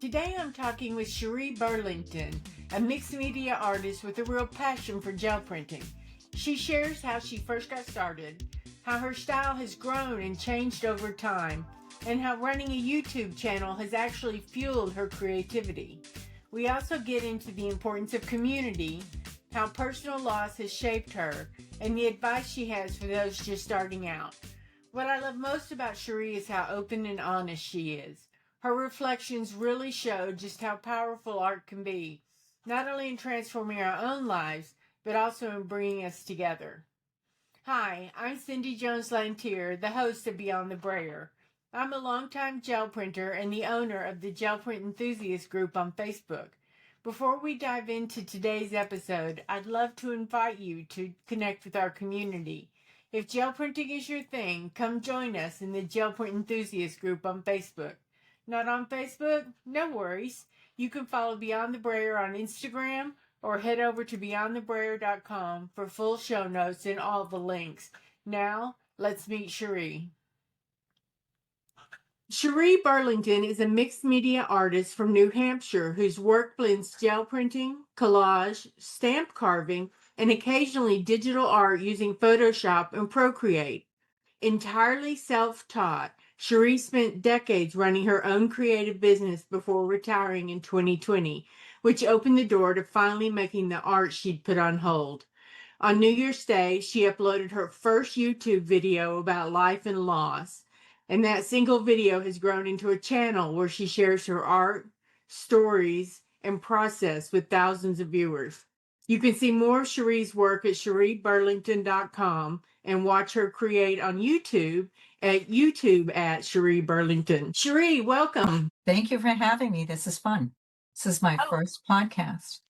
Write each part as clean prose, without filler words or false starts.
Today I'm talking with Sheree Burlington, a mixed media artist with a real passion for gel printing. She shares how she first got started, how her style has grown and changed over time, and how running a YouTube channel has actually fueled her creativity. We also get into the importance of community, how personal loss has shaped her, and the advice she has for those just starting out. What I love most about Sheree is how open and honest she is. Her reflections really show just how powerful art can be, not only in transforming our own lives, but also in bringing us together. Hi, I'm Cindy Jones-Lantier, the host of Beyond the Brayer. I'm a longtime gel printer and the owner of the Gel Print Enthusiast group on Facebook. Before we dive into today's episode, I'd love to invite you to connect with our community. If gel printing is your thing, come join us in the Gel Print Enthusiast group on Facebook. Not on Facebook? No worries. You can follow Beyond the Brayer on Instagram or head over to beyondthebrayer.com for full show notes and all the links. Now, let's meet Sheree. Sheree Burlington is a mixed media artist from New Hampshire whose work blends gel printing, collage, stamp carving, and occasionally digital art using Photoshop and Procreate. Entirely self-taught, Sheree spent decades running her own creative business before retiring in 2020, which opened the door to finally making the art she'd put on hold. On New Year's Day, she uploaded her first YouTube video about life and loss, and that single video has grown into a channel where she shares her art, stories, and process with thousands of viewers. You can see more of Sheree's work at ShereeBurlington.com and watch her create on YouTube at Sheree Burlington. Sheree, welcome. Thank you for having me. This is fun. This is my first podcast.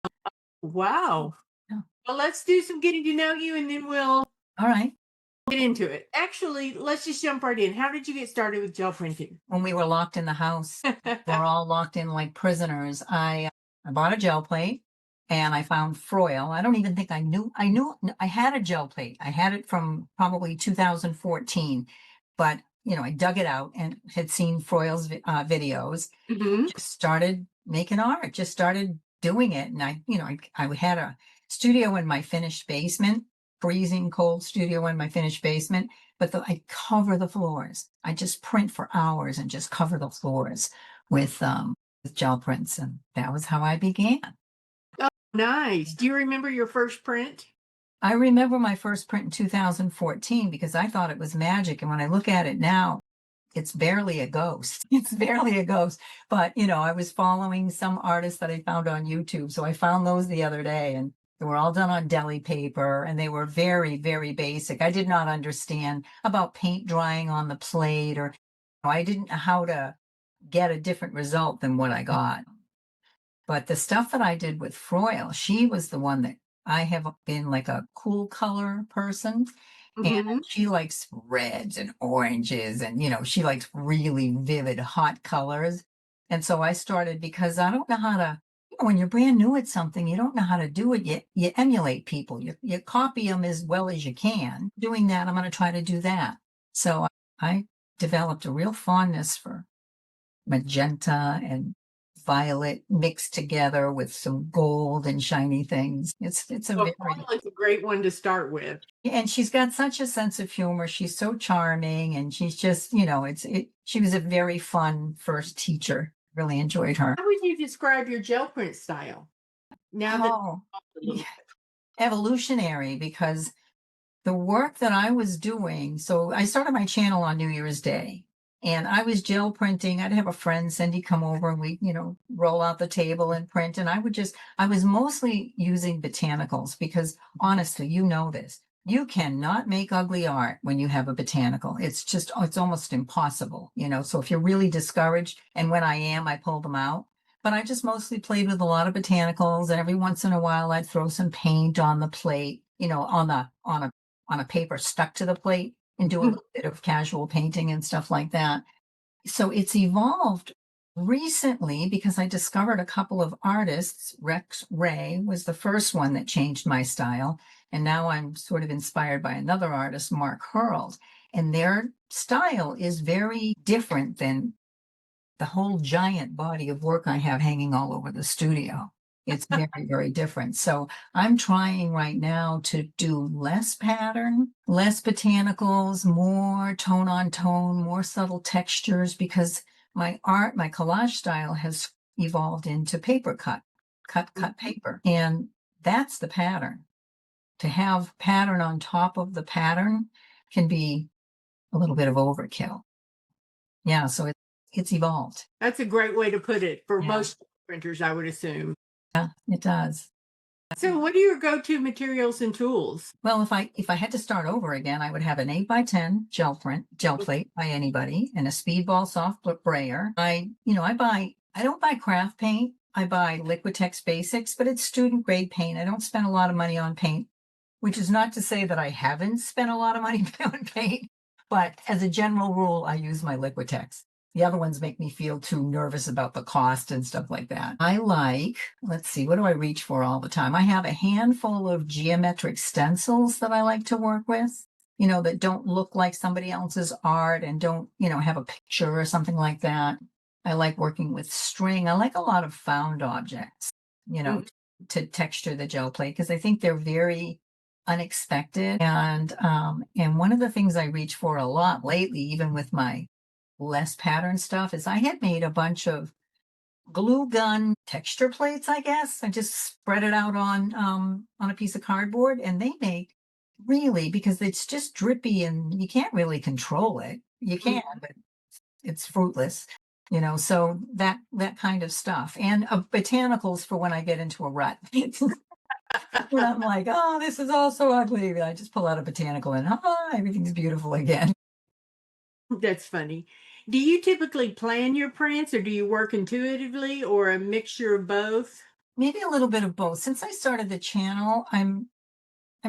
Wow. Yeah. Well, let's do some getting to know you and then we'll All right. get into it. Actually, let's just jump right in. How did you get started with gel printing? When we were locked in the house, we're all locked in like prisoners. I bought a gel plate and I found foil. I don't even think I knew I had a gel plate. I had it from probably 2014, but I dug it out and had seen Froyle's videos. Mm-hmm. Just started making art, just started doing it. And I had a studio in my finished basement, freezing cold studio in my finished basement, but I cover the floors. I just print for hours and just cover the floors with gel prints. And that was how I began. Oh, nice. Do you remember your first print? I remember my first print in 2014 because I thought it was magic. And when I look at it now, it's barely a ghost. It's barely a ghost. But, I was following some artists that I found on YouTube. So I found those the other day and they were all done on deli paper and they were very, very basic. I did not understand about paint drying on the plate or I didn't know how to get a different result than what I got. But the stuff that I did with Froyle, she was the one that I have been like a cool color person. Mm-hmm. And she likes reds and oranges and, she likes really vivid, hot colors. And so I started because I don't know how to, when you're brand new at something, you don't know how to do it. You emulate people. You copy them as well as you can. Doing that, I'm going to try to do that. So I developed a real fondness for magenta and violet mixed together with some gold and shiny things. It's a great one to start with. And she's got such a sense of humor. She's so charming and she's just, she was a very fun first teacher. Really enjoyed her. How would you describe your gel print style? Now evolutionary, because the work that I was doing, so I started my channel on New Year's Day. And I was gel printing. I'd have a friend, Cindy, come over and we, roll out the table and print. And I was mostly using botanicals because honestly, this, you cannot make ugly art when you have a botanical. It's almost impossible, so if you're really discouraged, and when I pull them out. But I just mostly played with a lot of botanicals. And every once in a while I'd throw some paint on the plate, on a paper stuck to the plate. And do a little bit of casual painting and stuff like that. So it's evolved recently because I discovered a couple of artists. Rex Ray was the first one that changed my style. And now I'm sort of inspired by another artist, Mark Hurls. And their style is very different than the whole giant body of work I have hanging all over the studio. It's very, very different. So I'm trying right now to do less pattern, less botanicals, more tone on tone, more subtle textures, because my collage style has evolved into paper cut paper. And that's the pattern. To have pattern on top of the pattern can be a little bit of overkill. Yeah, so it's evolved. That's a great way to put it for Yeah. most printers, I would assume. Yeah, it does. So, what are your go-to materials and tools? Well, if I had to start over again, I would have an 8x10 gel plate by anybody and a Speedball soft brayer. I don't buy craft paint. I buy Liquitex Basics, but it's student grade paint. I don't spend a lot of money on paint, which is not to say that I haven't spent a lot of money on paint, but as a general rule, I use my Liquitex. The other ones make me feel too nervous about the cost and stuff like that. Let's see, what do I reach for all the time? I have a handful of geometric stencils that I like to work with, that don't look like somebody else's art and don't, have a picture or something like that. I like working with string. I like a lot of found objects, to texture the gel plate, because I think they're very unexpected. And one of the things I reach for a lot lately, even with my less pattern stuff, is I had made a bunch of glue gun texture plates, I guess. I just spread it out on a piece of cardboard, and they make really, because it's just drippy and you can't really control it. You can, but it's fruitless. So that kind of stuff, and botanicals for when I get into a rut. When I'm like, oh, this is all so ugly, I just pull out a botanical and everything's beautiful again. That's funny. Do you typically plan your prints or do you work intuitively or a mixture of both? Maybe a little bit of both. Since I started the channel, I'm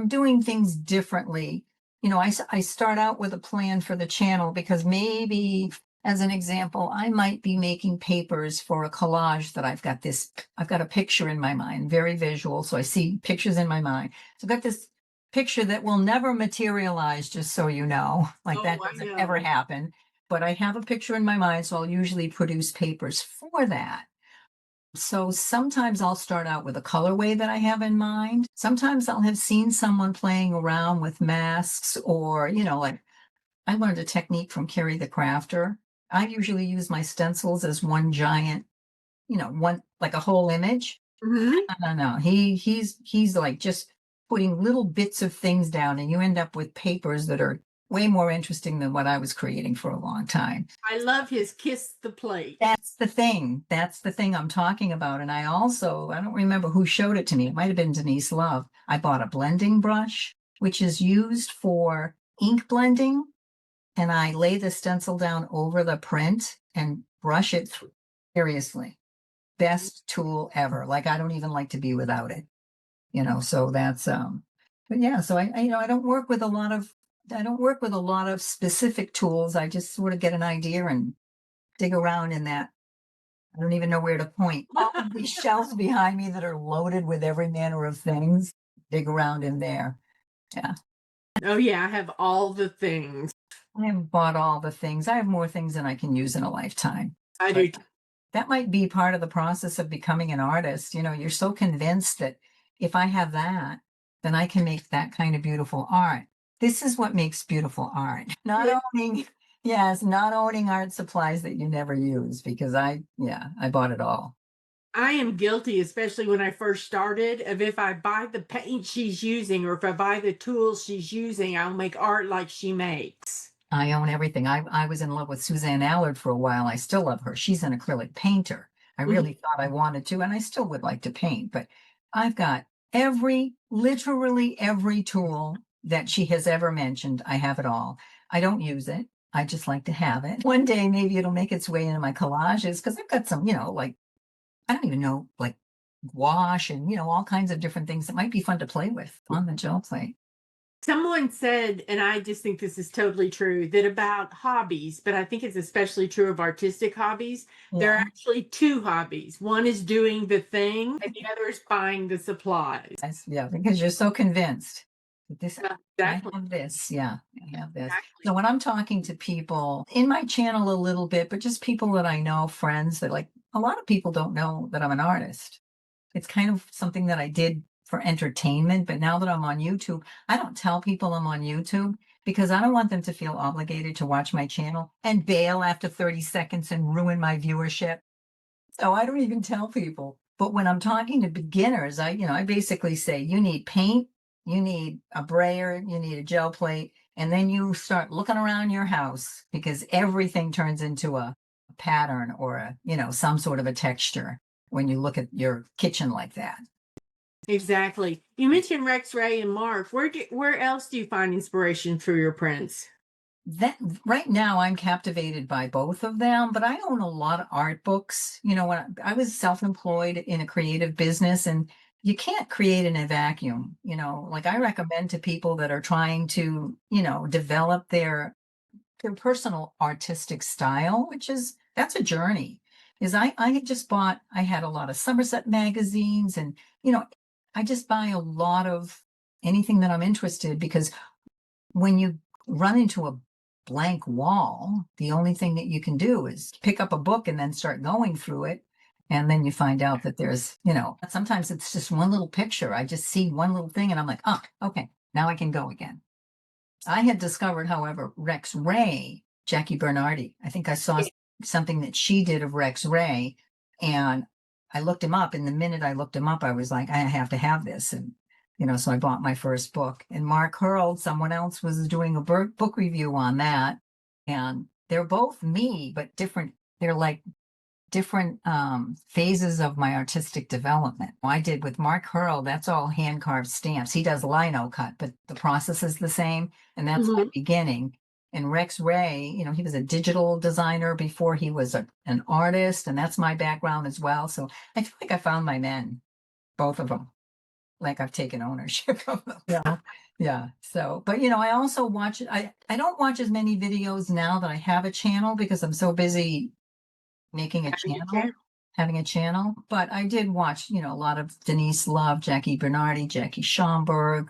doing things differently. I start out with a plan for the channel because maybe, as an example, I might be making papers for a collage that I've got a picture in my mind, very visual. So I see pictures in my mind. So I've got this picture that will never materialize, just so you know, like that I doesn't ever know. happen. But I have a picture in my mind, so I'll usually produce papers for that. So sometimes I'll start out with a colorway that I have in mind. Sometimes I'll have seen someone playing around with masks, or, like I learned a technique from Carrie the Crafter. I usually use my stencils as one giant, one like a whole image. Mhm. No. He's like just putting little bits of things down, and you end up with papers that are way more interesting than what I was creating for a long time. I love his kiss the plate. That's the thing. That's the thing I'm talking about. And I don't remember who showed it to me. It might have been Denise Love. I bought a blending brush, which is used for ink blending. And I lay the stencil down over the print and brush it through. Seriously, best tool ever. Like, I don't even like to be without it, so that's, but yeah, so I don't work with I don't work with a lot of specific tools. I just sort of get an idea and dig around in that. I don't even know where to point. All of these shelves behind me that are loaded with every manner of things, dig around in there. Yeah. Oh, yeah, I have all the things. I haven't bought all the things. I have more things than I can use in a lifetime. I But do. that might be part of the process of becoming an artist. You're so convinced that if I have that, then I can make that kind of beautiful art. This is what makes beautiful art. Not owning art supplies that you never use, because I bought it all. I am guilty, especially when I first started, of if I buy the paint she's using or if I buy the tools she's using, I'll make art like she makes. I own everything. I was in love with Suzanne Allard for a while. I still love her. She's an acrylic painter. I Mhm. really thought I wanted to, and I still would like to paint, but I've got literally every tool that she has ever mentioned. I have it all. I don't use it. I just like to have it. One day, maybe it'll make its way into my collages, because I've got some, like, I don't even know, like gouache and, all kinds of different things that might be fun to play with on the gel plate. Someone said, and I just think this is totally true, that about hobbies, but I think it's especially true of artistic hobbies, there are Yeah. actually two hobbies. One is doing the thing, and the other is buying the supplies. Yeah, because you're so convinced. This, Yeah, I exactly. have this. Yeah, I have this. Exactly. So when I'm talking to people in my channel a little bit, but just people that I know, friends that like, a lot of people don't know that I'm an artist. It's kind of something that I did for entertainment, but now that I'm on YouTube, I don't tell people I'm on YouTube because I don't want them to feel obligated to watch my channel and bail after 30 seconds and ruin my viewership. So I don't even tell people. But when I'm talking to beginners, I basically say, you need paint, you need a brayer, you need a gel plate, and then you start looking around your house because everything turns into a pattern or some sort of a texture when you look at your kitchen like that. Exactly. You mentioned Rex Ray and Mark. Where else do you find inspiration for your prints? That right now I'm captivated by both of them, but I own a lot of art books. When I was self-employed in a creative business, and you can't create in a vacuum. Like I recommend to people that are trying to, develop their personal artistic style, which is that's a journey. Is I had just bought, I had a lot of Somerset magazines, and I just buy a lot of anything that I'm interested, because when you run into a blank wall, the only thing that you can do is pick up a book and then start going through it. And then you find out that there's, sometimes it's just one little picture. I just see one little thing and I'm like, oh, okay, now I can go again. I had discovered, however, Rex Ray, Jackie Bernardi. I think I saw something that she did of Rex Ray, and I looked him up. And the minute I looked him up, I was like, I have to have this. And, so I bought my first book. And Mark Hurld, someone else was doing a book review on that. And they're both me, but different. They're like different phases of my artistic development. I did with Mark Hurl, that's all hand carved stamps. He does lino cut, but the process is the same. And that's my Mhm. beginning. And Rex Ray, he was a digital designer before he was an artist. And that's my background as well. So I feel like I found my men, both of them. Like I've taken ownership of them. Yeah. Yeah. So, but I also watch it. I don't watch as many videos now that I have a channel because I'm so busy making a Having a channel, channel. having a channel. But I did watch, a lot of Denise Love, Jackie Bernardi, Jackie Schomburg,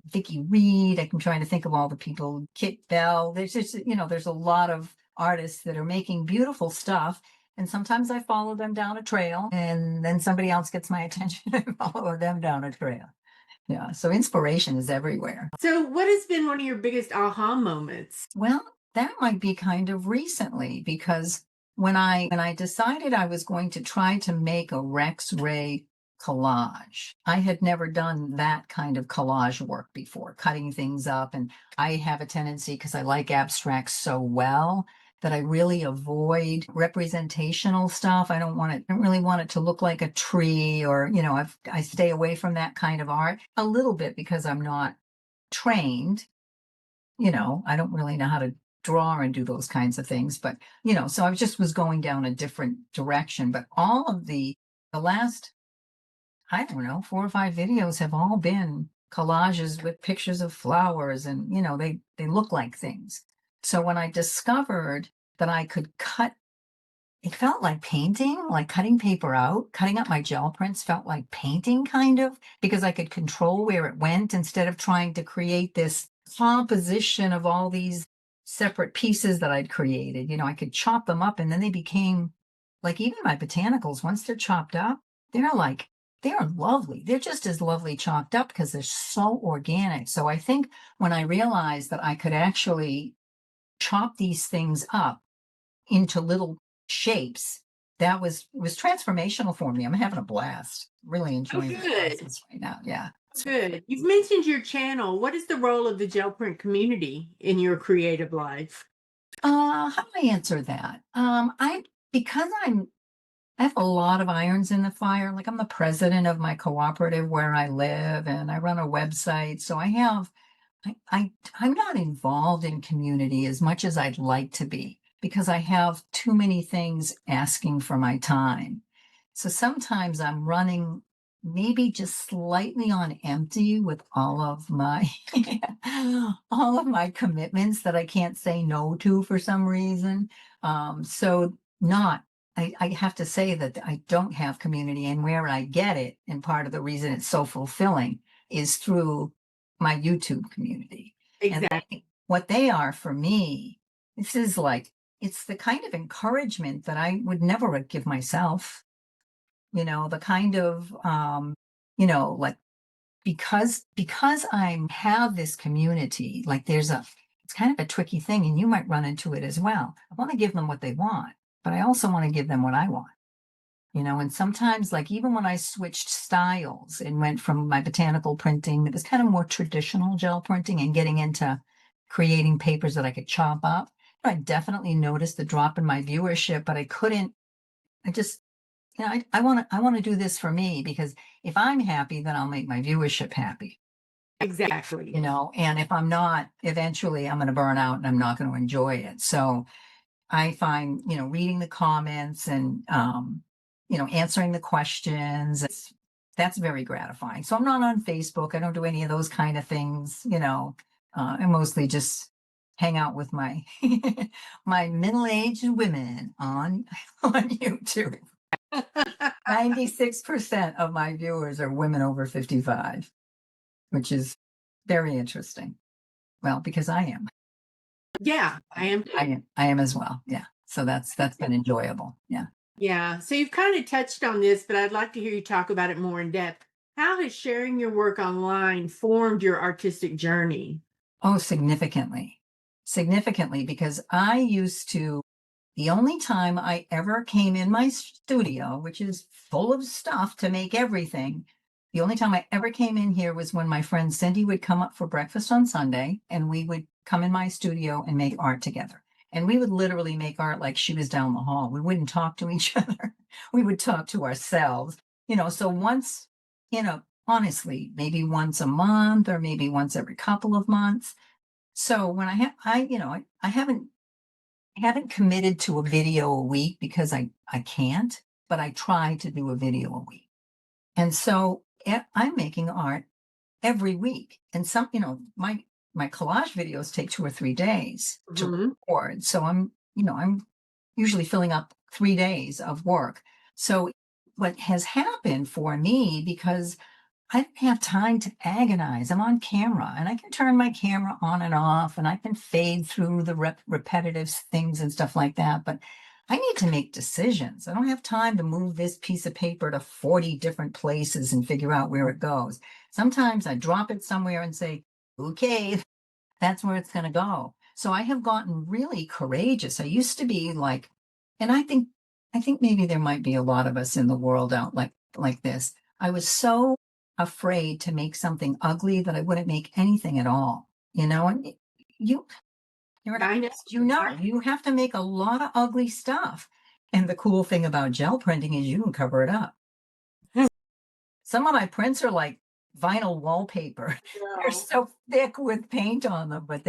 Vicky Reed. I'm trying to think of all the people, Kit Bell. There's just, there's a lot of artists that are making beautiful stuff. And sometimes I follow them down a trail, and then somebody else gets my attention and follow them down a trail. Yeah. So inspiration is everywhere. So, what has been one of your biggest aha moments? Well, that might be kind of recently, because when I decided I was going to try to make a Rex Ray collage, I had never done that kind of collage work before, cutting things up. And I have a tendency, because I like abstracts so well, that I really avoid representational stuff. I don't really want it to look like a tree, or, I stay away from that kind of art a little bit because I'm not trained. I don't really know how to draw and do those kinds of things, but so I just was going down a different direction. But all of the last, I don't know, 4 or 5 videos have all been collages with pictures of flowers, and they look like things. So when I discovered that I could cut, it felt like painting, like cutting paper out. Cutting up my gel prints felt like painting, kind of, because I could control where it went instead of trying to create this composition of all these separate pieces that I'd created. I could chop them up, and then they became like, even my botanicals, once they're chopped up, they're lovely. They're just as lovely chopped up because they're so organic. So I think when I realized that I could actually chop these things up into little shapes, that was transformational for me. I'm having a blast. Really Oh, enjoying the good. process right now. Yeah. Good. You've mentioned your channel. What is the role of the gel print community in your creative life? How do I answer that? I because I have a lot of irons in the fire. Like, I'm the president of my cooperative where I live, and I run a website. So I'm not involved in community as much as I'd like to be, because I have too many things asking for my time. So sometimes I'm running maybe just slightly on empty with all of my all of my commitments that I can't say no to for some reason. So not I have to say that I don't have community, and where I get it, and part of the reason it's so fulfilling is through my YouTube community. And Exactly. what they are for me, this is like, it's the kind of encouragement that I would never give myself, the kind of, like, because I have this community, like it's kind of a tricky thing, and you might run into it as well. I want to give them what they want, but I also want to give them what I want. And sometimes, like, even when I switched styles and went from my botanical printing that was kind of more traditional gel printing and getting into creating papers that I could chop up, I definitely noticed the drop in my viewership, but I couldn't, I just, I want to do this for me, because if I'm happy, then I'll make my viewership happy, Exactly. and if I'm not, eventually I'm going to burn out and I'm not going to enjoy it. So I find, reading the comments and, answering the questions, that's very gratifying. So I'm not on Facebook. I don't do any of those kind of things, I mostly just hang out with my, my middle-aged women on, on YouTube. 96% of my viewers are women over 55, which is very interesting. Well, because I am. Yeah, I am I too. am. I am as well. Yeah. So that's been enjoyable. Yeah. Yeah. So you've kind of touched on this, but I'd like to hear you talk about it more in depth. How has sharing your work online formed your artistic journey? Oh, significantly. Significantly, because I used to, the only time I ever came in my studio, which is full of stuff to make everything, the only time I ever came in here was when my friend Cindy would come up for breakfast on Sunday, and we would come in my studio and make art together. And we would literally make art like she was down the hall. We wouldn't talk to each other. We would talk to ourselves, so once, honestly, maybe once a month or maybe once every couple of months. So when I haven't committed to a video a week, because I can't, but I try to do a video a week. And so I'm making art every week. And some, my collage videos take 2 or 3 days to Mhm. record. So I'm usually filling up 3 days of work. So what has happened for me, because I don't have time to agonize. I'm on camera and I can turn my camera on and off and I can fade through the repetitive things and stuff like that. But I need to make decisions. I don't have time to move this piece of paper to 40 different places and figure out where it goes. Sometimes I drop it somewhere and say, okay, that's where it's going to go. So I have gotten really courageous. I used to be like, and I think maybe there might be a lot of us in the world out like this. I was so afraid to make something ugly that I wouldn't make anything at all. And you you're an I know. artist, you have to make a lot of ugly stuff. And the cool thing about gel printing is you can cover it up. Some of my prints are like vinyl wallpaper. They're Wow. so thick with paint on them, but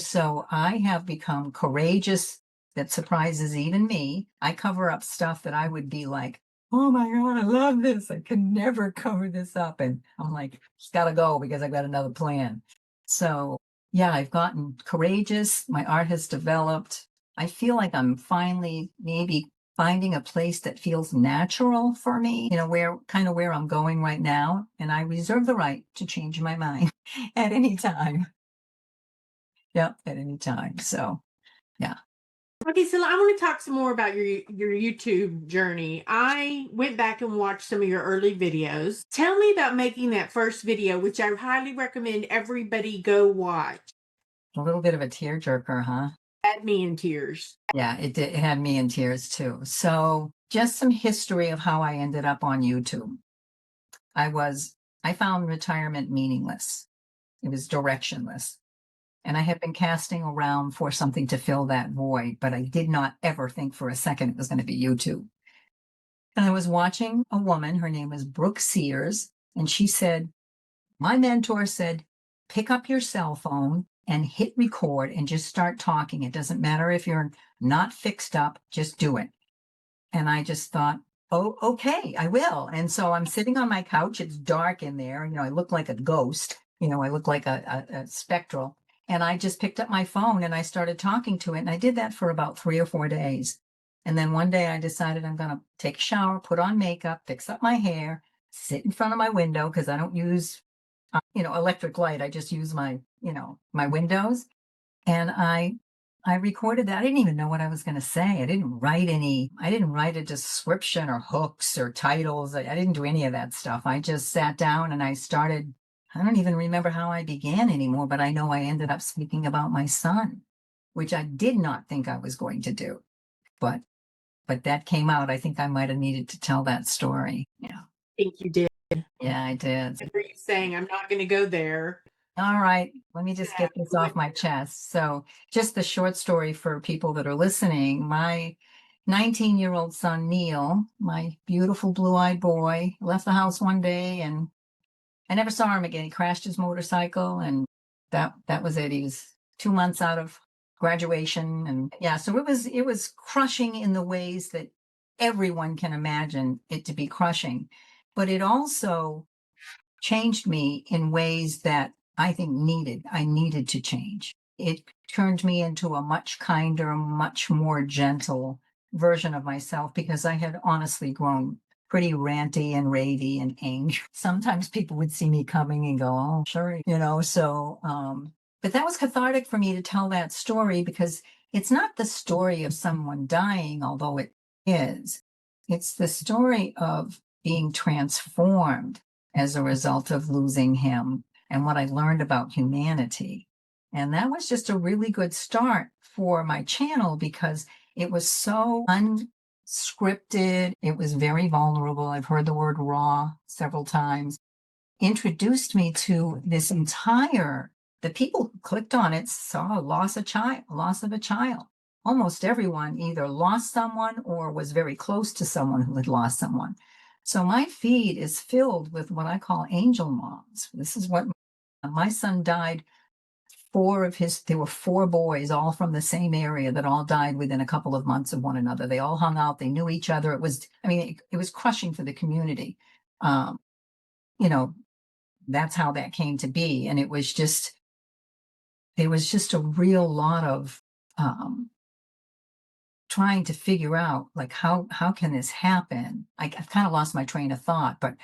so I have become courageous. That surprises even me. I cover up stuff that I would be like, oh my God, I love this. I can never cover this up. And I'm like, it's gotta go because I've got another plan. So yeah, I've gotten courageous. My art has developed. I feel like I'm finally maybe finding a place that feels natural for me, where I'm going right now. And I reserve the right to change my mind at any time. Yep, at any time. So yeah. Okay, so I want to talk some more about your YouTube journey. I went back and watched some of your early videos. Tell me about making that first video, which I highly recommend everybody go watch. A little bit of a tearjerker, huh? Had me in tears. Yeah, it did. It had me in tears too. So just some history of how I ended up on YouTube. I found retirement meaningless. It was directionless. And I had been casting around for something to fill that void, but I did not ever think for a second it was going to be YouTube. And I was watching a woman, her name was Brooke Sears, and she said, my mentor said, pick up your cell phone and hit record and just start talking. It doesn't matter if you're not fixed up, just do it. And I just thought, oh, okay, I will. And so I'm sitting on my couch. It's dark in there. I look like a ghost. I look like a spectral. And I just picked up my phone and I started talking to it. And I did that for about 3 or 4 days. And then one day I decided I'm going to take a shower, put on makeup, fix up my hair, sit in front of my window because I don't use, electric light. I just use my, my windows. And I recorded that. I didn't even know what I was going to say. I didn't write a description or hooks or titles. I didn't do any of that stuff. I just sat down and I started. I don't even remember how I began anymore, but I know I ended up speaking about my son, which I did not think I was going to do. But that came out. I think I might have needed to tell that story. Yeah. I think you did. Yeah, I did. I remember you saying, I'm not going to go there. All right, let me just get this off my chest. So, just the short story for people that are listening. My 19-year-old son, Neil, my beautiful blue-eyed boy, left the house one day and I never saw him again. He crashed his motorcycle and that was it. He was 2 months out of graduation. And yeah, so it was crushing in the ways that everyone can imagine it to be crushing. But it also changed me in ways that I think I needed to change. It turned me into a much kinder, much more gentle version of myself because I had honestly grown pretty ranty and ravey and angry. Sometimes people would see me coming and go, "Oh, sure," but that was cathartic for me to tell that story because it's not the story of someone dying, although it is. It's the story of being transformed as a result of losing him and what I learned about humanity. And that was just a really good start for my channel because it was so unscripted. It was very vulnerable. I've heard the word raw several times. Introduced me to the people who clicked on it saw loss of a child. Almost everyone either lost someone or was very close to someone who had lost someone. So my feed is filled with what I call angel moms. This is what my son died. There were four boys, all from the same area, that all died within a couple of months of one another. They all hung out. They knew each other. It was crushing for the community. Um, you know, that's how that came to be. And there was just a real lot of trying to figure out like how can this happen. I've kind of lost my train of thought, but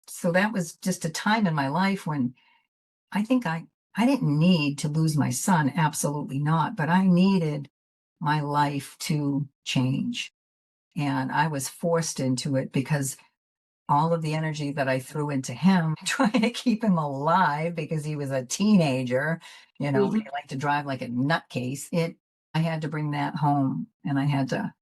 so that was just a time in my life when I think I didn't need to lose my son, absolutely not, but I needed my life to change, and I was forced into it because all of the energy that I threw into him, trying to keep him alive because he was a teenager, Mhm. he liked to drive like a nutcase. I had to bring that home and I had to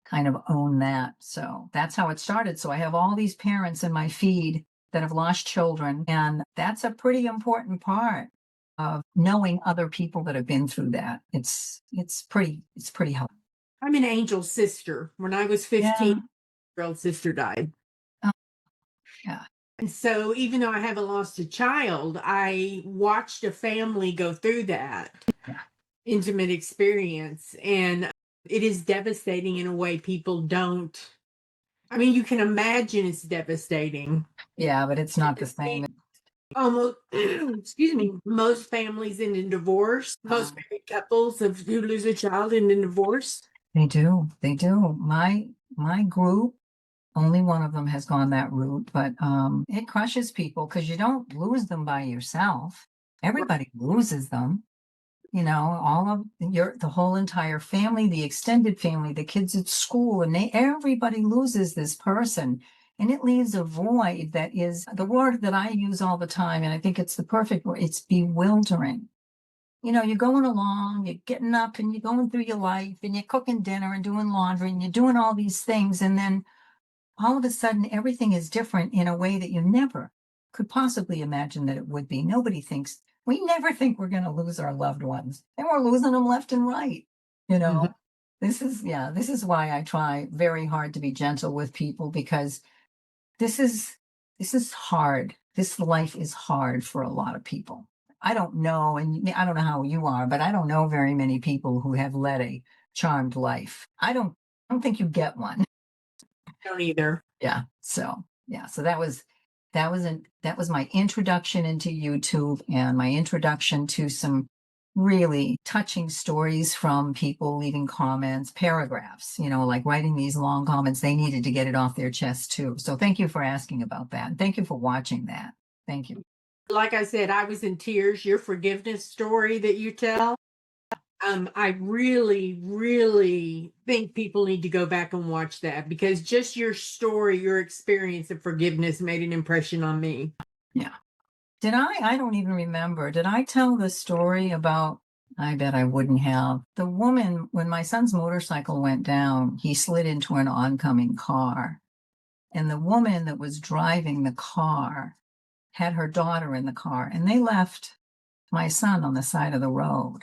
kind of own that. So that's how it started. So I have all these parents in my feed that have lost children. And that's a pretty important part of knowing other people that have been through that. It's pretty helpful. I'm an angel sister. When I was 15, Yeah. my old sister died. Oh, yeah. And so even though I haven't lost a child, I watched a family go through that Yeah. intimate experience. And it is devastating in a way people don't. I mean, you can imagine it's devastating. Yeah, but it's not the same. Almost, excuse me, most families end in divorce. Most married couples who lose a child end in divorce. They do. They do. My group, only one of them has gone that route, but it crushes people because you don't lose them by yourself. Everybody loses them. All of the whole entire family, the extended family, the kids at school, and everybody loses this person. And it leaves a void that is the word that I use all the time. And I think it's the perfect word. It's bewildering. You're going along, you're getting up and you're going through your life and you're cooking dinner and doing laundry and you're doing all these things. And then all of a sudden, everything is different in a way that you never could possibly imagine that it would be. We never think we're going to lose our loved ones, and we're losing them left and right. You know, Mhm. this is why I try very hard to be gentle with people because this is this is hard. This life is hard for a lot of people. I don't know, and I don't know how you are, but I don't know very many people who have led a charmed life. I don't think you get one. Don't either. Yeah. So that was my introduction into YouTube and my introduction to some really touching stories from people leaving comments, paragraphs, like writing these long comments. They needed to get it off their chest too. So thank you for asking about that. Thank you for watching that. Thank you. Like I said, I was in tears. Your forgiveness story that you tell, I really, really think people need to go back and watch that because just your story, your experience of forgiveness made an impression on me. Yeah. Did I? I don't even remember. Did I tell the story about? I bet I wouldn't have. The woman, when my son's motorcycle went down, he slid into an oncoming car. And the woman that was driving the car had her daughter in the car, and they left my son on the side of the road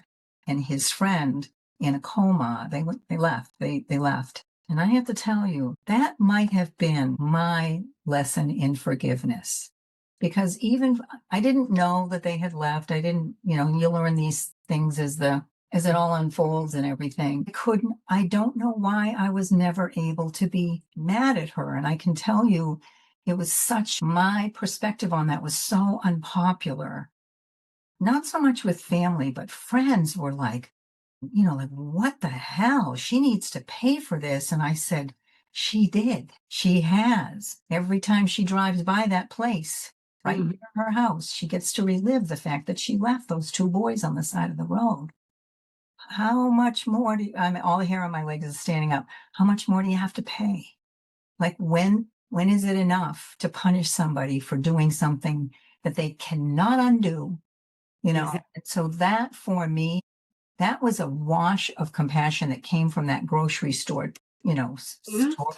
and his friend in a coma. They left. They left. And I have to tell you, that might have been my lesson in forgiveness. Because even I didn't know that they had left. I didn't, you learn these things as it all unfolds and everything. I don't know why I was never able to be mad at her. And I can tell you, it was my perspective on that was so unpopular, not so much with family, but friends were like, like, what the hell? She needs to pay for this. And I said, she did. She has. Every time she drives by that place, right Mhm. near her house, she gets to relive the fact that she left those two boys on the side of the road. How much more I mean, all the hair on my legs is standing up. How much more do you have to pay? Like when is it enough to punish somebody for doing something that they cannot undo? Exactly. And so that for me, that was a wash of compassion that came from that grocery store,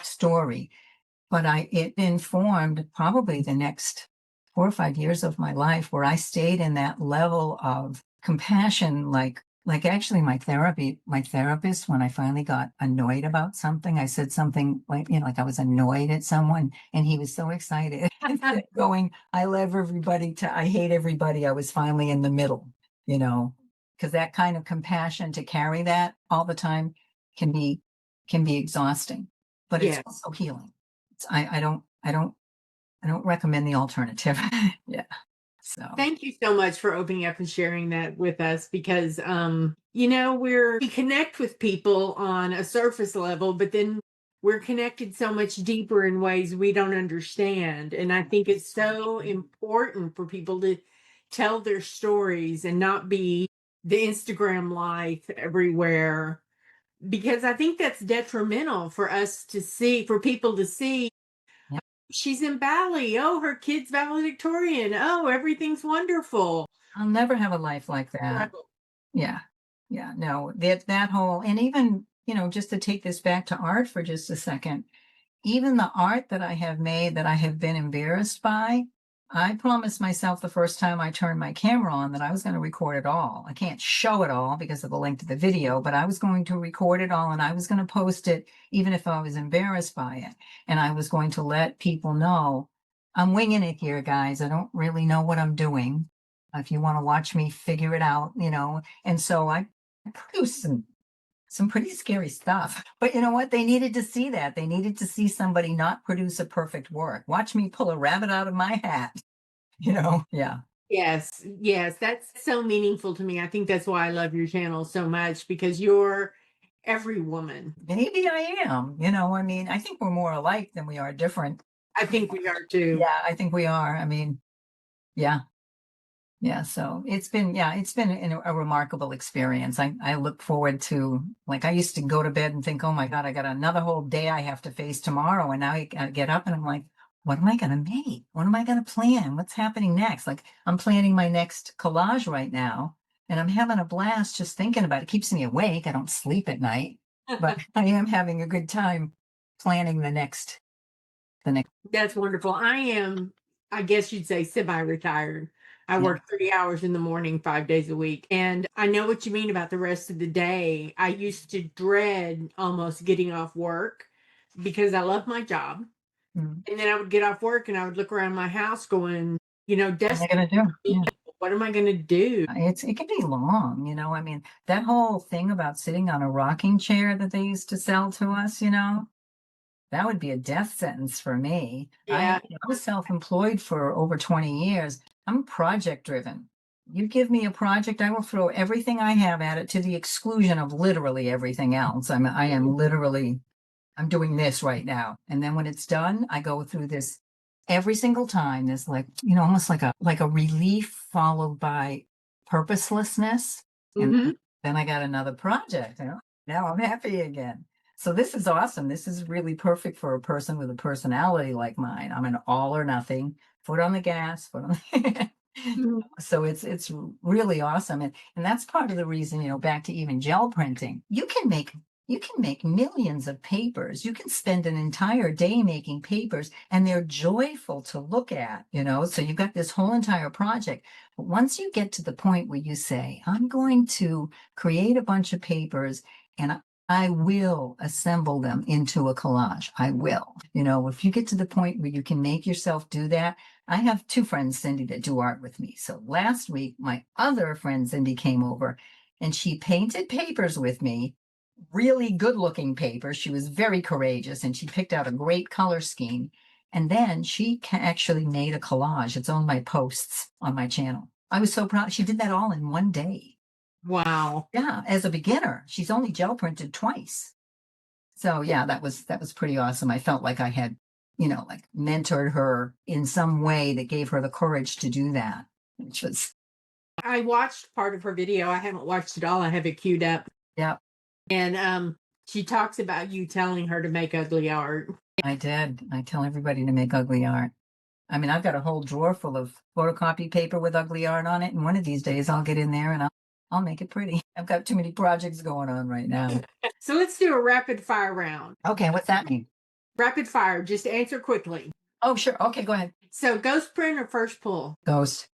story. But it informed probably the next 4 or 5 years of my life where I stayed in that level of compassion, like actually my therapist, when I finally got annoyed about something, I said something like I was annoyed at someone and he was so excited instead of going, I hate everybody. I was finally in the middle, you know, because that kind of compassion to carry that all the time can be exhausting, but it's Yes. also healing. I don't recommend the alternative. Yeah. So Thank you so much for opening up and sharing that with us because we connect with people on a surface level, but then we're connected so much deeper in ways we don't understand. And I think it's so important for people to tell their stories and not be the Instagram life everywhere because I think that's detrimental for us to see, for people to see. yeah, She's in Bali. Oh, her kid's valedictorian. Oh, everything's wonderful. I'll never have a life like that. Struggle. Yeah. Yeah. No, that whole, and even, just to take this back to art for just a second, even the art that I have made that I have been embarrassed by, I promised myself the first time I turned my camera on that I was going to record it all. I can't show it all because of the length of the video, but I was going to record it all and I was going to post it even if I was embarrassed by it. And I was going to let people know I'm winging it here, guys. I don't really know what I'm doing. If you want to watch me figure it out, And so I produced some pretty scary stuff. But you know what? They needed to see that. They needed to see somebody not produce a perfect work. Watch me pull a rabbit out of my hat, Yeah. Yes, yes, that's so meaningful to me. I think that's why I love your channel so much because you're every woman. Maybe I am, I mean, I think we're more alike than we are different. I think we are too. Yeah, I think we are. I mean, yeah. Yeah, so it's been a remarkable experience. I look forward to, like, I used to go to bed and think, oh my God, I got another whole day I have to face tomorrow. And now I gotta get up and I'm like, what am I gonna make? What am I gonna plan? What's happening next? Like, I'm planning my next collage right now and I'm having a blast just thinking about it. It keeps me awake. I don't sleep at night, but I am having a good time planning the next. That's wonderful. I guess you'd say semi-retired. I Yeah. work 30 hours in the morning, 5 days a week. And I know what you mean about the rest of the day. I used to dread almost getting off work because I love my job. Mm. And then I would get off work and I would look around my house going, What am I desperate. gonna do? Yeah. What am I going to do? It can be long, I mean, that whole thing about sitting on a rocking chair that they used to sell to us, that would be a death sentence for me. Yeah. I was self-employed for over 20 years. I'm project driven. You give me a project, I will throw everything I have at it to the exclusion of literally everything else. I am literally, I'm doing this right now. And then when it's done, I go through this every single time. There's like, almost like a relief followed by purposelessness. And Mm-hmm. then I got another project. Now I'm happy again. So this is awesome. This is really perfect for a person with a personality like mine. I'm an all or nothing, foot on the gas, foot on the so it's really awesome. And that's part of the reason, back to even gel printing. You can make millions of papers. You can spend an entire day making papers and they're joyful to look at, So you've got this whole entire project. But once you get to the point where you say, I'm going to create a bunch of papers and I will assemble them into a collage. I will. If you get to the point where you can make yourself do that, I have two friends, Cindy, that do art with me. So last week, my other friend, Cindy, came over and she painted papers with me, really good looking papers. She was very courageous and she picked out a great color scheme. And then she actually made a collage. It's on my posts on my channel. I was so proud. She did that all in one day. Wow. Yeah, as a beginner, she's only gel printed twice. So yeah, that was pretty awesome. I felt like I had, like mentored her in some way that gave her the courage to do that, which was I watched part of her video. I haven't watched it all. I have it queued up. yeah, And she talks about you telling her to make ugly art. I did. I tell everybody to make ugly art. I mean, I've got a whole drawer full of photocopy paper with ugly art on it, and one of these days I'll get in there and I'll make it pretty. I've got too many projects going on right now. So let's do a rapid fire round. Okay, what's that mean? Rapid fire, just answer quickly. Oh, sure. Okay, go ahead. So ghost print or first pull? Ghost.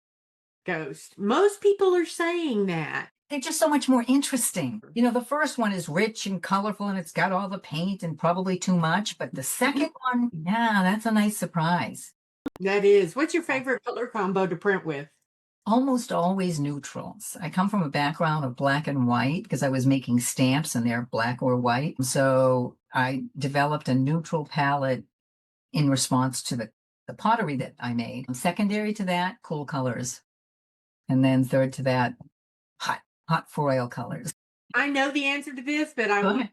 Ghost. Most people are saying that. They're just so much more interesting. The first one is rich and colorful and it's got all the paint and probably too much. But the second one, yeah, that's a nice surprise. That is. What's your favorite color combo to print with? Almost always neutrals. I come from a background of black and white because I was making stamps and they're black or white. So I developed a neutral palette in response to the pottery that I made. Secondary to that, cool colors. And then third to that, hot foil colors. I know the answer to this, but I won't.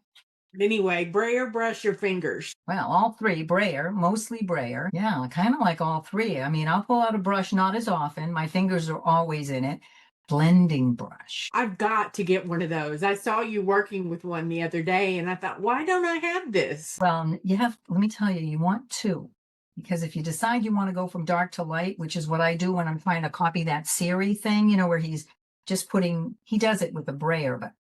Anyway, brayer, brush, or fingers? Well, all three, brayer, mostly brayer. Yeah, kind of like all three. I mean, I'll pull out a brush not as often. My fingers are always in it. Blending brush. I've got to get one of those. I saw you working with one the other day and I thought, why don't I have this? Well, let me tell you, you want two. Because if you decide you want to go from dark to light, which is what I do when I'm trying to copy that Sheree thing, where he's just he does it with a brayer, but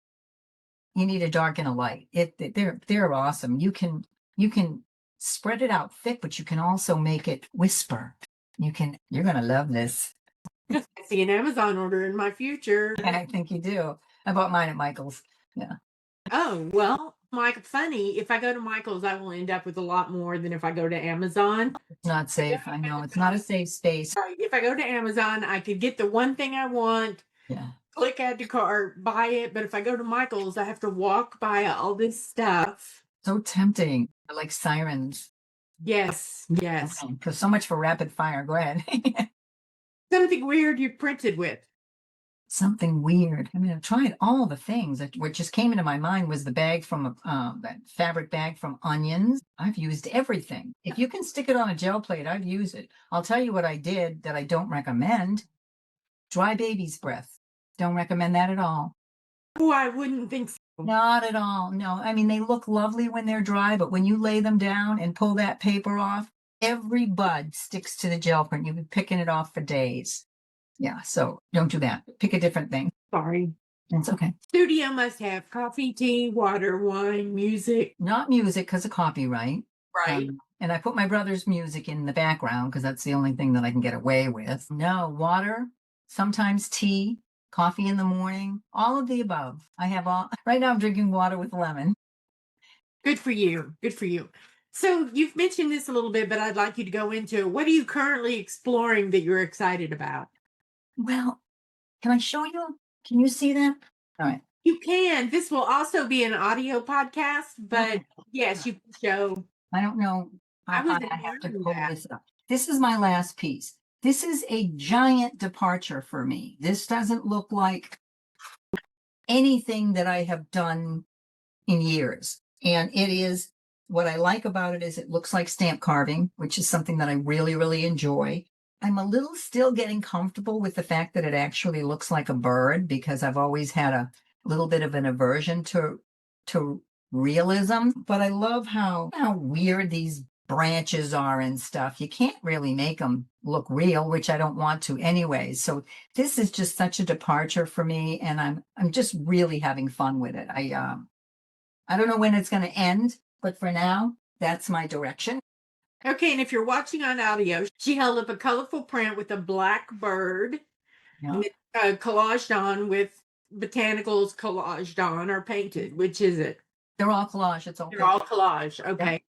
you need a dark and a light. They're awesome. You can spread it out thick, but you can also make it whisper. You're gonna love this. I see an Amazon order in my future. I think you do. I bought mine at Michael's. Yeah. Oh, well, funny. If I go to Michael's, I will end up with a lot more than if I go to Amazon. It's not safe. I know it's not a safe space. If I go to Amazon, I could get the one thing I want. Yeah. Click add to cart, buy it. But if I go to Michael's, I have to walk by all this stuff. So tempting. I like sirens. Yes. Yes. Okay, so much for rapid fire. Go ahead. Something weird you printed with. Something weird. I mean, I've tried all the things. What just came into my mind was the bag from that fabric bag from Onions. I've used everything. If you can stick it on a gel plate, I'd use it. I'll tell you what I did that I don't recommend. Dry baby's breath. Don't recommend that at all. Oh, I wouldn't think so. Not at all. No, I mean, they look lovely when they're dry, but when you lay them down and pull that paper off, every bud sticks to the gel print. You'll be picking it off for days. Yeah, so don't do that. Pick a different thing. Sorry. It's okay. Studio must have coffee, tea, water, wine, music. Not music because of copyright. Right. And I put my brother's music in the background because that's the only thing that I can get away with. No, water, sometimes tea, coffee in the morning, all of the above. I have all. Right now I'm drinking water with lemon. Good for you. Good for you. So you've mentioned this a little bit, but I'd like you to go into what are you currently exploring that you're excited about? Well, can I show you? Can you see that? All right. You can. This will also be an audio podcast, but yes, you can show. I don't know. I have to pull this up. This is my last piece. This is a giant departure for me. This doesn't look like anything that I have done in years. And it is, what I like about it is it looks like stamp carving, which is something that I really, really enjoy. I'm a little still getting comfortable with the fact that it actually looks like a bird, because I've always had a little bit of an aversion to realism. But I love how weird these branches are and stuff. You can't really make them look real, which I don't want to anyways. So this is just such a departure for me, and I'm just really having fun with it. I don't know when it's going to end, but for now, that's my direction. Okay, and if you're watching on audio, she held up a colorful print with a black bird, Yeah. and it's collaged on with botanicals collaged on or painted. Which is it? They're all collage. It's all They're all collage. Okay,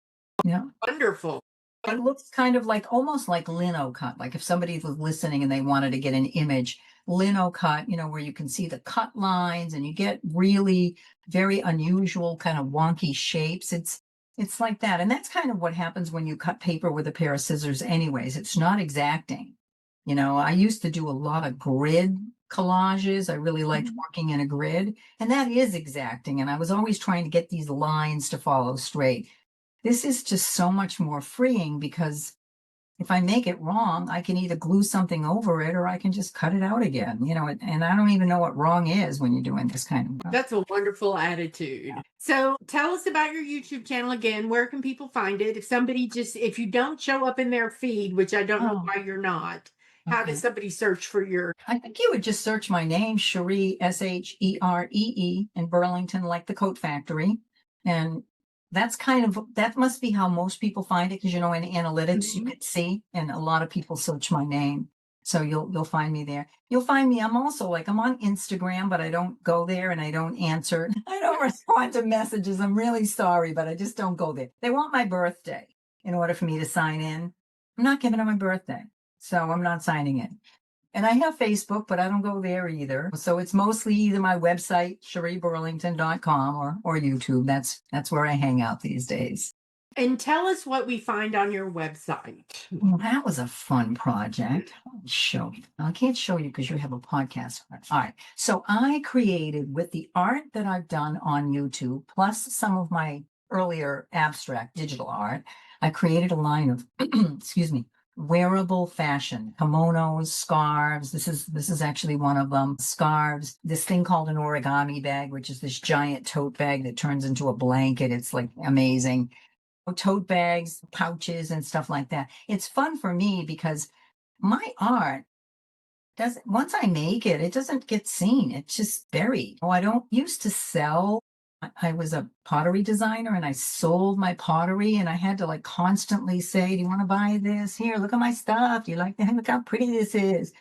yeah. wonderful. It looks kind of like almost like lino cut. Like if somebody was listening and they wanted to get an image, lino cut, where you can see the cut lines and you get really very unusual kind of wonky shapes. It's like that. And that's kind of what happens when you cut paper with a pair of scissors anyways. It's not exacting. I used to do a lot of grid collages. I really liked working in a grid, and that is exacting. And I was always trying to get these lines to follow straight. This is just so much more freeing, because if I make it wrong, I can either glue something over it or I can just cut it out again, and I don't even know what wrong is when you're doing this kind of stuff. That's a wonderful attitude. Yeah. So tell us about your YouTube channel again. Where can people find it? If you don't show up in their feed, which I don't know why you're not, how does somebody search for your? I think you would just search my name, Sheree, Sheree, in Burlington, like the coat factory. And that must be how most people find it, because in analytics you can see, and a lot of people search my name. So you'll find me there. You'll find me. I'm also I'm on Instagram, but I don't go there and I don't answer. I don't respond to messages. I'm really sorry, but I just don't go there. They want my birthday in order for me to sign in. I'm not giving them my birthday, so I'm not signing in. And I have Facebook, but I don't go there either. So it's mostly either my website, ShereeBurlington.com, or YouTube. That's where I hang out these days. And tell us what we find on your website. Well, that was a fun project. I'll show you. I can't show you because you have a podcast. All right. So I created, with the art that I've done on YouTube, plus some of my earlier abstract digital art, I created a line of, excuse me, wearable fashion, kimonos, scarves. This is actually one of them. Scarves, this thing called an origami bag, which is this giant tote bag that turns into a blanket. It's like amazing. Tote bags, pouches, and stuff like that. It's fun for me because my art doesn't, once I make it, it doesn't get seen. It's just buried. I don't used to sell. I was a pottery designer and I sold my pottery, and I had to constantly say, do you want to buy this? Here, look at my stuff. Do you like that? Look how pretty this is.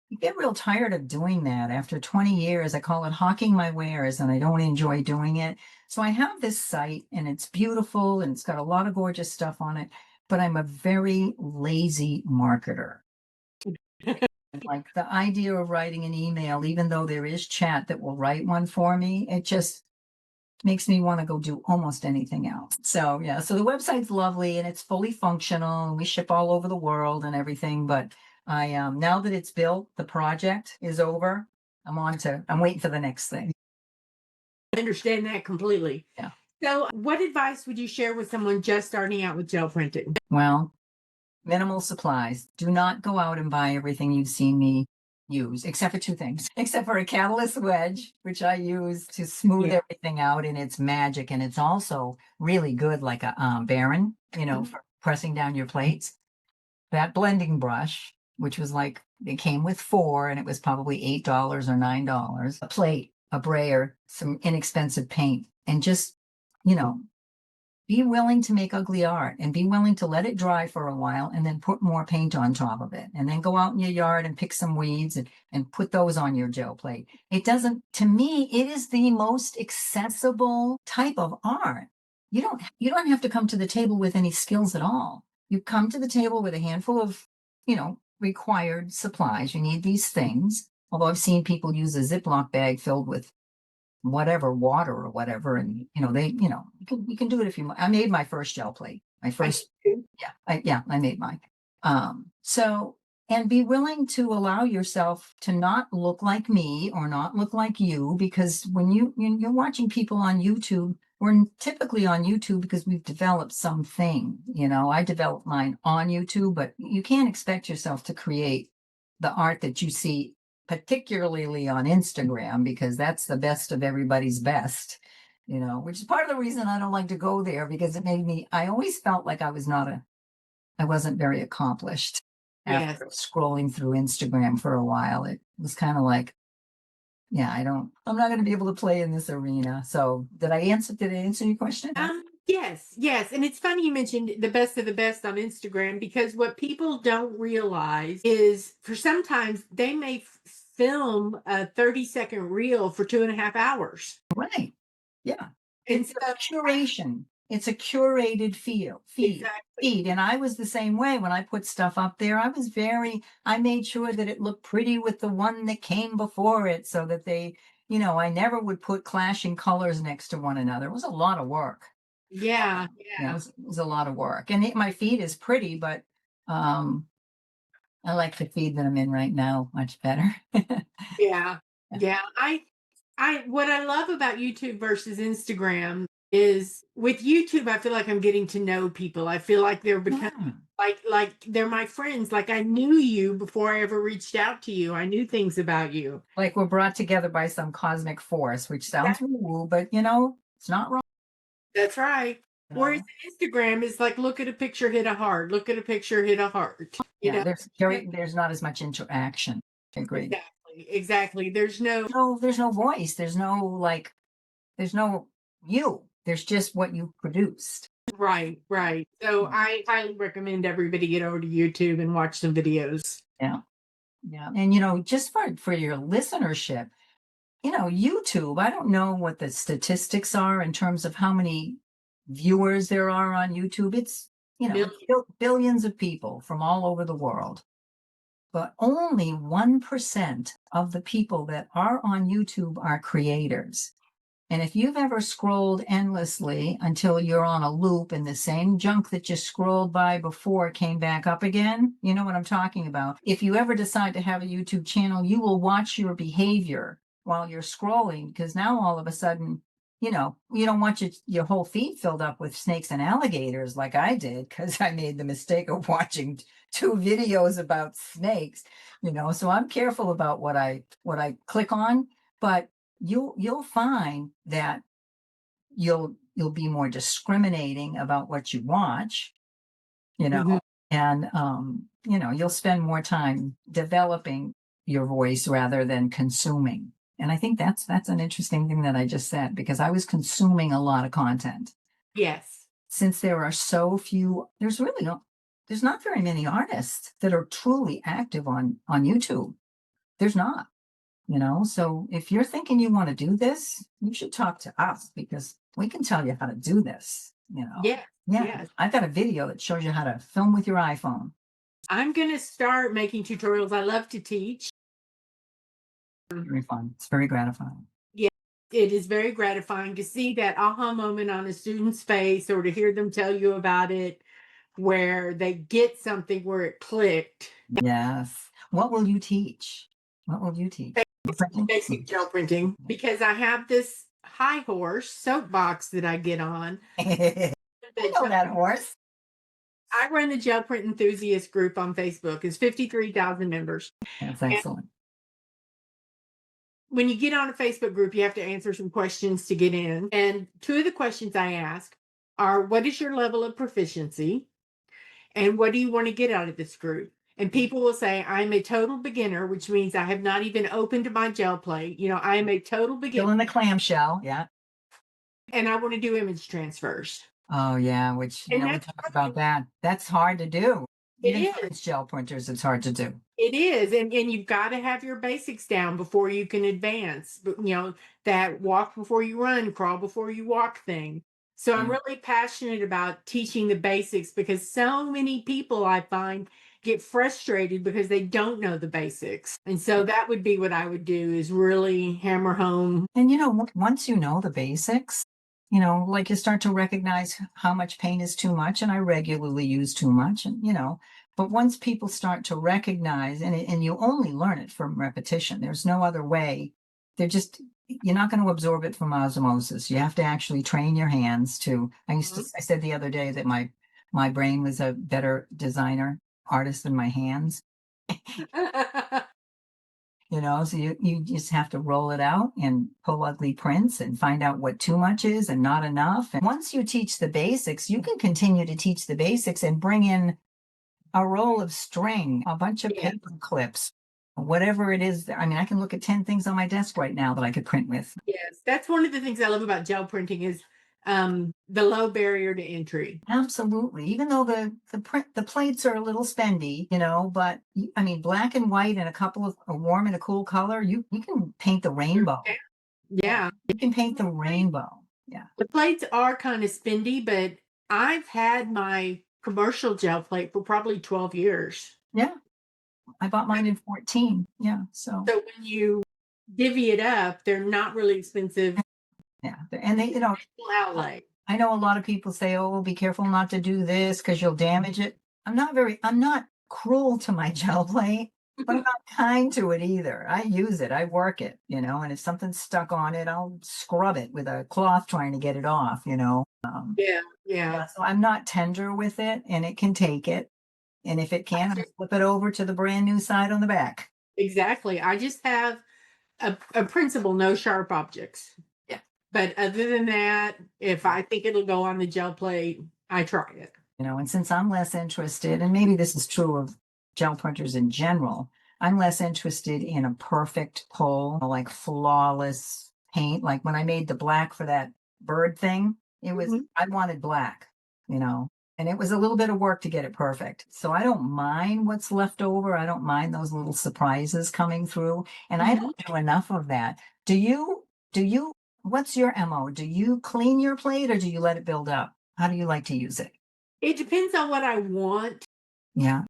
You get real tired of doing that. After 20 years, I call it hawking my wares, and I don't enjoy doing it. So I have this site, and it's beautiful and it's got a lot of gorgeous stuff on it, but I'm a very lazy marketer. Like the idea of writing an email, even though there is chat that will write one for me, it just makes me want to go do almost anything else. So yeah, so the website's lovely and it's fully functional, and we ship all over the world and everything. But I now that it's built, the project is over. I'm waiting for the next thing. I understand that completely. Yeah. So what advice would you share with someone just starting out with gel printing? Well, minimal supplies. Do not go out and buy everything you've seen me use, except for two things, except for a catalyst wedge, which I use to smooth everything out, and it's magic. And it's also really good, like a Baron, for pressing down your plates. That blending brush, which was it came with 4, and it was probably $8 or $9. A plate, a brayer, some inexpensive paint, and just, be willing to make ugly art, and be willing to let it dry for a while and then put more paint on top of it, and then go out in your yard and pick some weeds and put those on your gel plate. To me, it is the most accessible type of art. You don't have to come to the table with any skills at all. You come to the table with a handful of, required supplies. You need these things. Although I've seen people use a Ziploc bag filled with whatever, water or whatever, and you can do it if you. I made my first gel plate. I made mine. So and be willing to allow yourself to not look like me or not look like you, because when you're watching people on YouTube, we're typically on YouTube because we've developed something. I developed mine on YouTube, but you can't expect yourself to create the art that you see, particularly on Instagram, because that's the best of everybody's best, which is part of the reason I don't like to go there, because I always felt like I wasn't very accomplished. Yes. After scrolling through Instagram for a while, it was kind of like, yeah, I'm not going to be able to play in this arena. So did I answer your question? Yes. And it's funny you mentioned the best of the best on Instagram, because what people don't realize is for sometimes they may film a 30-second reel for 2.5 hours. Right. Yeah. And It's so, a curation. It's a curated feed. exactly. And I was the same way when I put stuff up there. I made sure that it looked pretty with the one that came before it, so that I never would put clashing colors next to one another. It was a lot of work. Yeah. Yeah, it was a lot of work. And my feed is pretty, but um, I like the feed that I'm in right now much better. Yeah. Yeah. What I love about YouTube versus Instagram is with YouTube, I feel like I'm getting to know people. I feel like they're becoming Yeah. like they're my friends. Like I knew you before I ever reached out to you. I knew things about you. Like we're brought together by some cosmic force, which sounds woo-woo, but it's not wrong. That's right. Whereas No. Instagram is like, look at a picture, hit a heart. Look at a picture, hit a heart. Yeah, there's not as much interaction. I agree. Exactly. There's no No, there's no voice. There's no you. There's just what you produced. right. So I highly recommend everybody get over to YouTube and watch some videos. Yeah. Yeah. And just for your listenership, YouTube, I don't know what the statistics are in terms of how many viewers there are on YouTube. It's, billions of people from all over the world. But only 1% of the people that are on YouTube are creators. And if you've ever scrolled endlessly until you're on a loop and the same junk that you scrolled by before came back up again, you know what I'm talking about. If you ever decide to have a YouTube channel, you will watch your behavior while you're scrolling, because now all of a sudden, you don't want your whole feed filled up with snakes and alligators like I did, because I made the mistake of watching 2 videos about snakes, so I'm careful about what I click on, but you'll find that you'll be more discriminating about what you watch, Mhm. and you'll spend more time developing your voice rather than consuming. And I think that's an interesting thing that I just said, because I was consuming a lot of content. Yes. Since there are so few, there's not very many artists that are truly active on YouTube. There's not. So if you're thinking you want to do this, you should talk to us, because we can tell you how to do this. Yes. Yeah, Yes. I've got a video that shows you how to film with your iPhone. I'm gonna start making tutorials. I love to teach. Very fun. It's very gratifying. Yeah, it is very gratifying to see that aha moment on a student's face, or to hear them tell you about it, where they get something where it clicked. Yes. What will you teach? What will you teach? Basic gel printing, because I have this high horse soapbox that I get on. I know that horse. I run the gel print enthusiast group on Facebook. It's 53,000 members. That's And excellent. when you get on a Facebook group, you have to answer some questions to get in. And two of the questions I ask are, what is your level of proficiency? And what do you want to get out of this group? And people will say, I'm a total beginner, which means I have not even opened my gel plate. I am a total Still beginner, in the clamshell. Yeah. and I want to do image transfers. Oh, yeah. Which, And we that's talked about that. That's hard to do. it Even for is. gel printers, it's hard to do. It is. And you've got to have your basics down before you can advance. But that walk before you run, crawl before you walk thing. So I'm Yeah. really passionate about teaching the basics, because so many people I find get frustrated because they don't know the basics. And so that would be what I would do, is really hammer home. And once you know the basics, like you start to recognize how much pain is too much. And I regularly use too much. And, But once people start to recognize, and you only learn it from repetition, there's no other way. You're not going to absorb it from osmosis. You have to actually train your hands to. I said the other day that my brain was a better designer artist than my hands. So you just have to roll it out and pull ugly prints and find out what too much is and not enough. And once you teach the basics, you can continue to teach the basics and bring in a roll of string, a bunch of paper clips, whatever it is. I mean, I can look at 10 things on my desk right now that I could print with. Yes, that's one of the things I love about gel printing is the low barrier to entry. Absolutely. Even though the plates are a little spendy, but I mean, black and white and a couple of a warm and a cool color, you can paint the rainbow. Yeah. You can paint the rainbow. Yeah. The plates are kind of spendy, but I've had my commercial gel plate for probably 12 years. Yeah. I bought mine in 14. Yeah. So when you divvy it up, they're not really expensive. Yeah. And they, outlay. I know a lot of people say, oh, be careful not to do this because you'll damage it. I'm not cruel to my gel plate, but I'm not kind to it either. I use it, I work it, and if something's stuck on it, I'll scrub it with a cloth trying to get it off, Yeah. So I'm not tender with it, and it can take it. And if it can, I'll flip it over to the brand new side on the back. Exactly. I just have a principle, no sharp objects. Yeah. But other than that, if I think it'll go on the gel plate, I try it. And since I'm less interested, and maybe this is true of gel printers in general, I'm less interested in a perfect pull, like flawless paint. Like when I made the black for that bird thing, I wanted black, and it was a little bit of work to get it perfect. So I don't mind what's left over. I don't mind those little surprises coming through. And I don't do enough of that. Do you, what's your MO? Do you clean your plate or do you let it build up? How do you like to use it? It depends on what I want. Yeah.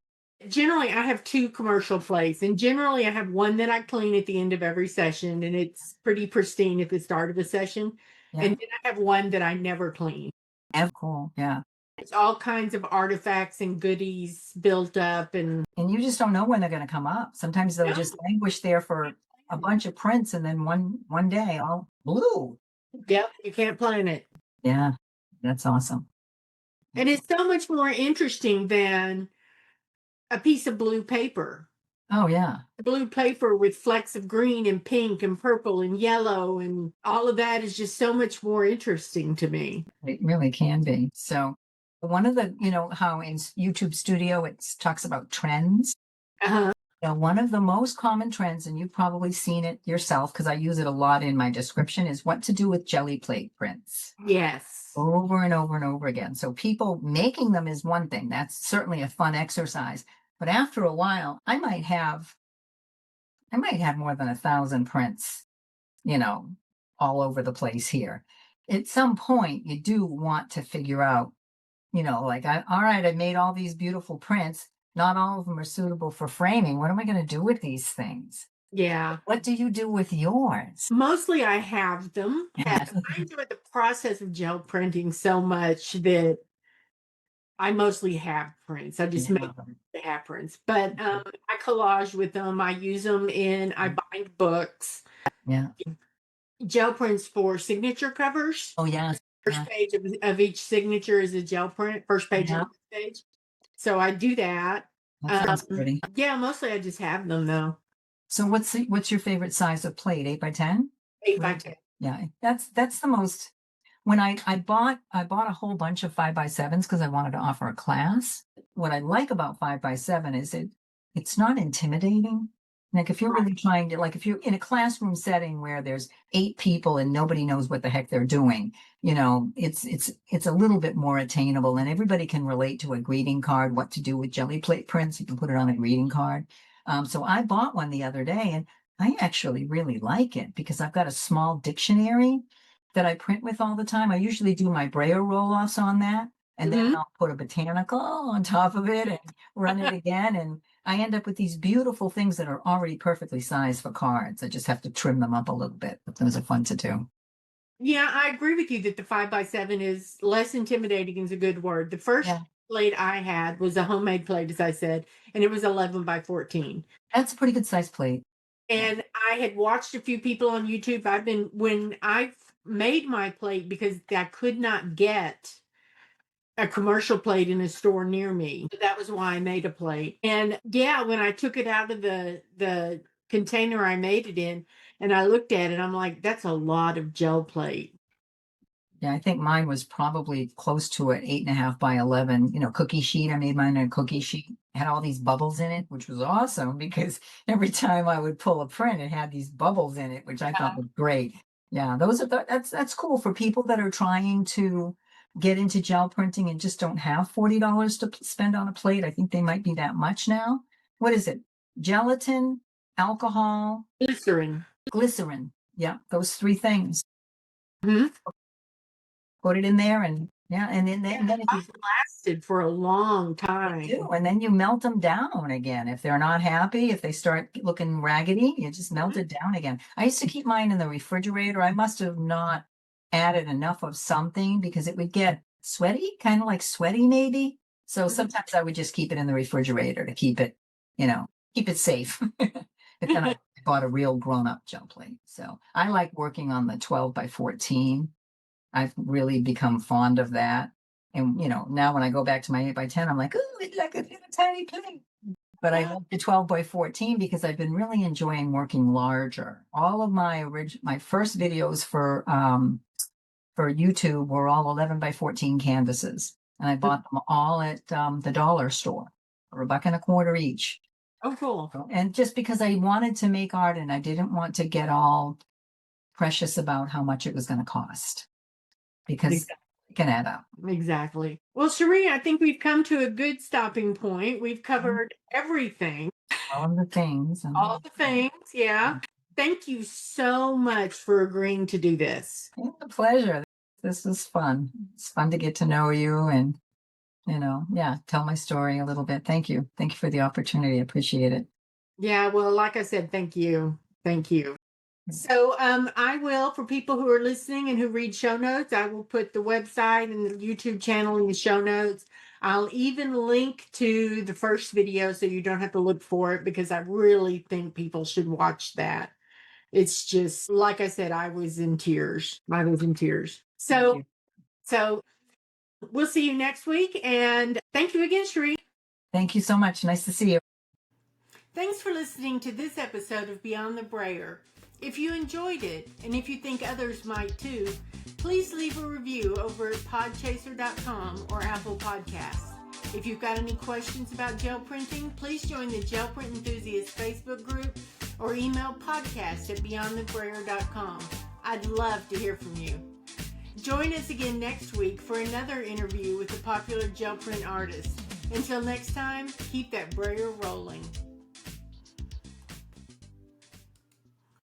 Generally, I have 2 commercial plates, and generally I have one that I clean at the end of every session, and it's pretty pristine at the start of a session. Yeah. And then I have one that I never clean. Cool. Yeah. It's all kinds of artifacts and goodies built up, and you just don't know when they're going to come up. Sometimes they'll just languish there for a bunch of prints, and then one day all blue. Yep, you can't plan it. Yeah, that's awesome. And it's so much more interesting than a piece of blue paper. Oh, yeah. Blue paper with flecks of green and pink and purple and yellow, and all of that is just so much more interesting to me. It really can be. So one of the, how in YouTube Studio, it talks about trends. One of the most common trends, and you've probably seen it yourself because I use it a lot in my description, is what to do with jelly plate prints. Yes. Over and over and over again. So people making them is one thing. That's certainly a fun exercise. But after a while, I might have more than 1,000 prints, all over the place here. At some point, you do want to figure out, like, all right, I made all these beautiful prints. Not all of them are suitable for framing. What am I going to do with these things? Yeah. What do you do with yours? Mostly I have them. I enjoy the process of gel printing so much that I mostly have prints. I just make the have prints. But I collage with them. I use them I bind books. Yeah. Gel prints for signature covers. Oh, yes. First page of each signature is a gel print. First page of the page. So I do that. That's pretty. Yeah, mostly I just have them though. So what's your favorite size of plate? 8x10? 8x10. Yeah, that's the most. When I bought a whole bunch of 5x7s because I wanted to offer a class. What I like about 5x7 is it's not intimidating. Like if you're really trying to, like if you're in a classroom setting where there's 8 people and nobody knows what the heck they're doing, it's a little bit more attainable and everybody can relate to a greeting card, what to do with jelly plate prints. You can put it on a greeting card. So I bought one the other day and I actually really like it because I've got a small dictionary that I print with all the time. I usually do my Braille roll-offs on that. And then I'll put a botanical on top of it and run it again. And I end up with these beautiful things that are already perfectly sized for cards. I just have to trim them up a little bit, but those are fun to do. Yeah, I agree with you that the 5x7 is less intimidating is a good word. The first plate I had was a homemade plate, as I said, and it was 11 by 14. That's a pretty good size plate. Yeah. And I had watched a few people on YouTube. When I made my plate, because I could not get a commercial plate in a store near me. That was why I made a plate. And yeah, when I took it out of the container I made it in and I looked at it, I'm like, that's a lot of gel plate. Yeah, I think mine was probably close to an 8.5 by 11, cookie sheet. I made mine in a cookie sheet. It had all these bubbles in it, which was awesome because every time I would pull a print, it had these bubbles in it, which I thought was great. Yeah, that's cool for people that are trying to get into gel printing and just don't have $40 to spend on a plate. I think they might be that much now. What is it? Gelatin, alcohol, Glycerin. Yeah, those three things. Mhm. Put it in there and yeah, and then if you Mine lasted for a long time. do, and then you melt them down again. If they're not happy, if they start looking raggedy, you just melt it down again. I used to keep mine in the refrigerator. I must have not added enough of something because it would get sweaty, kind of like sweaty maybe. So sometimes I would just keep it in the refrigerator to keep it, keep it safe. But then I bought a real grown-up gel plate. So I like working on the 12 by 14. I've really become fond of that. And now when I go back to my 8 by 10, I'm like, oh, it's like a little tiny plate. But I love the 12 by 14 because I've been really enjoying working larger. All of my first videos for YouTube were all 11 by 14 canvases. And I bought them all at the dollar store for $1.25 each. Oh, cool. And just because I wanted to make art and I didn't want to get all precious about how much it was going to cost because it can add up. Exactly. Well, Sheree, I think we've come to a good stopping point. We've covered everything. All of the things. All the things. Yeah. Thank you so much for agreeing to do this. It's a pleasure. This is fun. It's fun to get to know you and, tell my story a little bit. Thank you. Thank you for the opportunity. I appreciate it. Yeah. Well, like I said, thank you. Thank you. So I will, for people who are listening and who read show notes, I will put the website and the YouTube channel in the show notes. I'll even link to the first video so you don't have to look for it because I really think people should watch that. It's just, like I said, I was in tears. So we'll see you next week. And thank you again, Sheree. Thank you so much. Nice to see you. Thanks for listening to this episode of Beyond the Brayer. If you enjoyed it, and if you think others might too, please leave a review over at podchaser.com or Apple Podcasts. If you've got any questions about gel printing, please join the Gel Print Enthusiasts Facebook group or email podcast@beyondthebrayer.com. I'd love to hear from you. Join us again next week for another interview with a popular gel print artist. Until next time, keep that brayer rolling.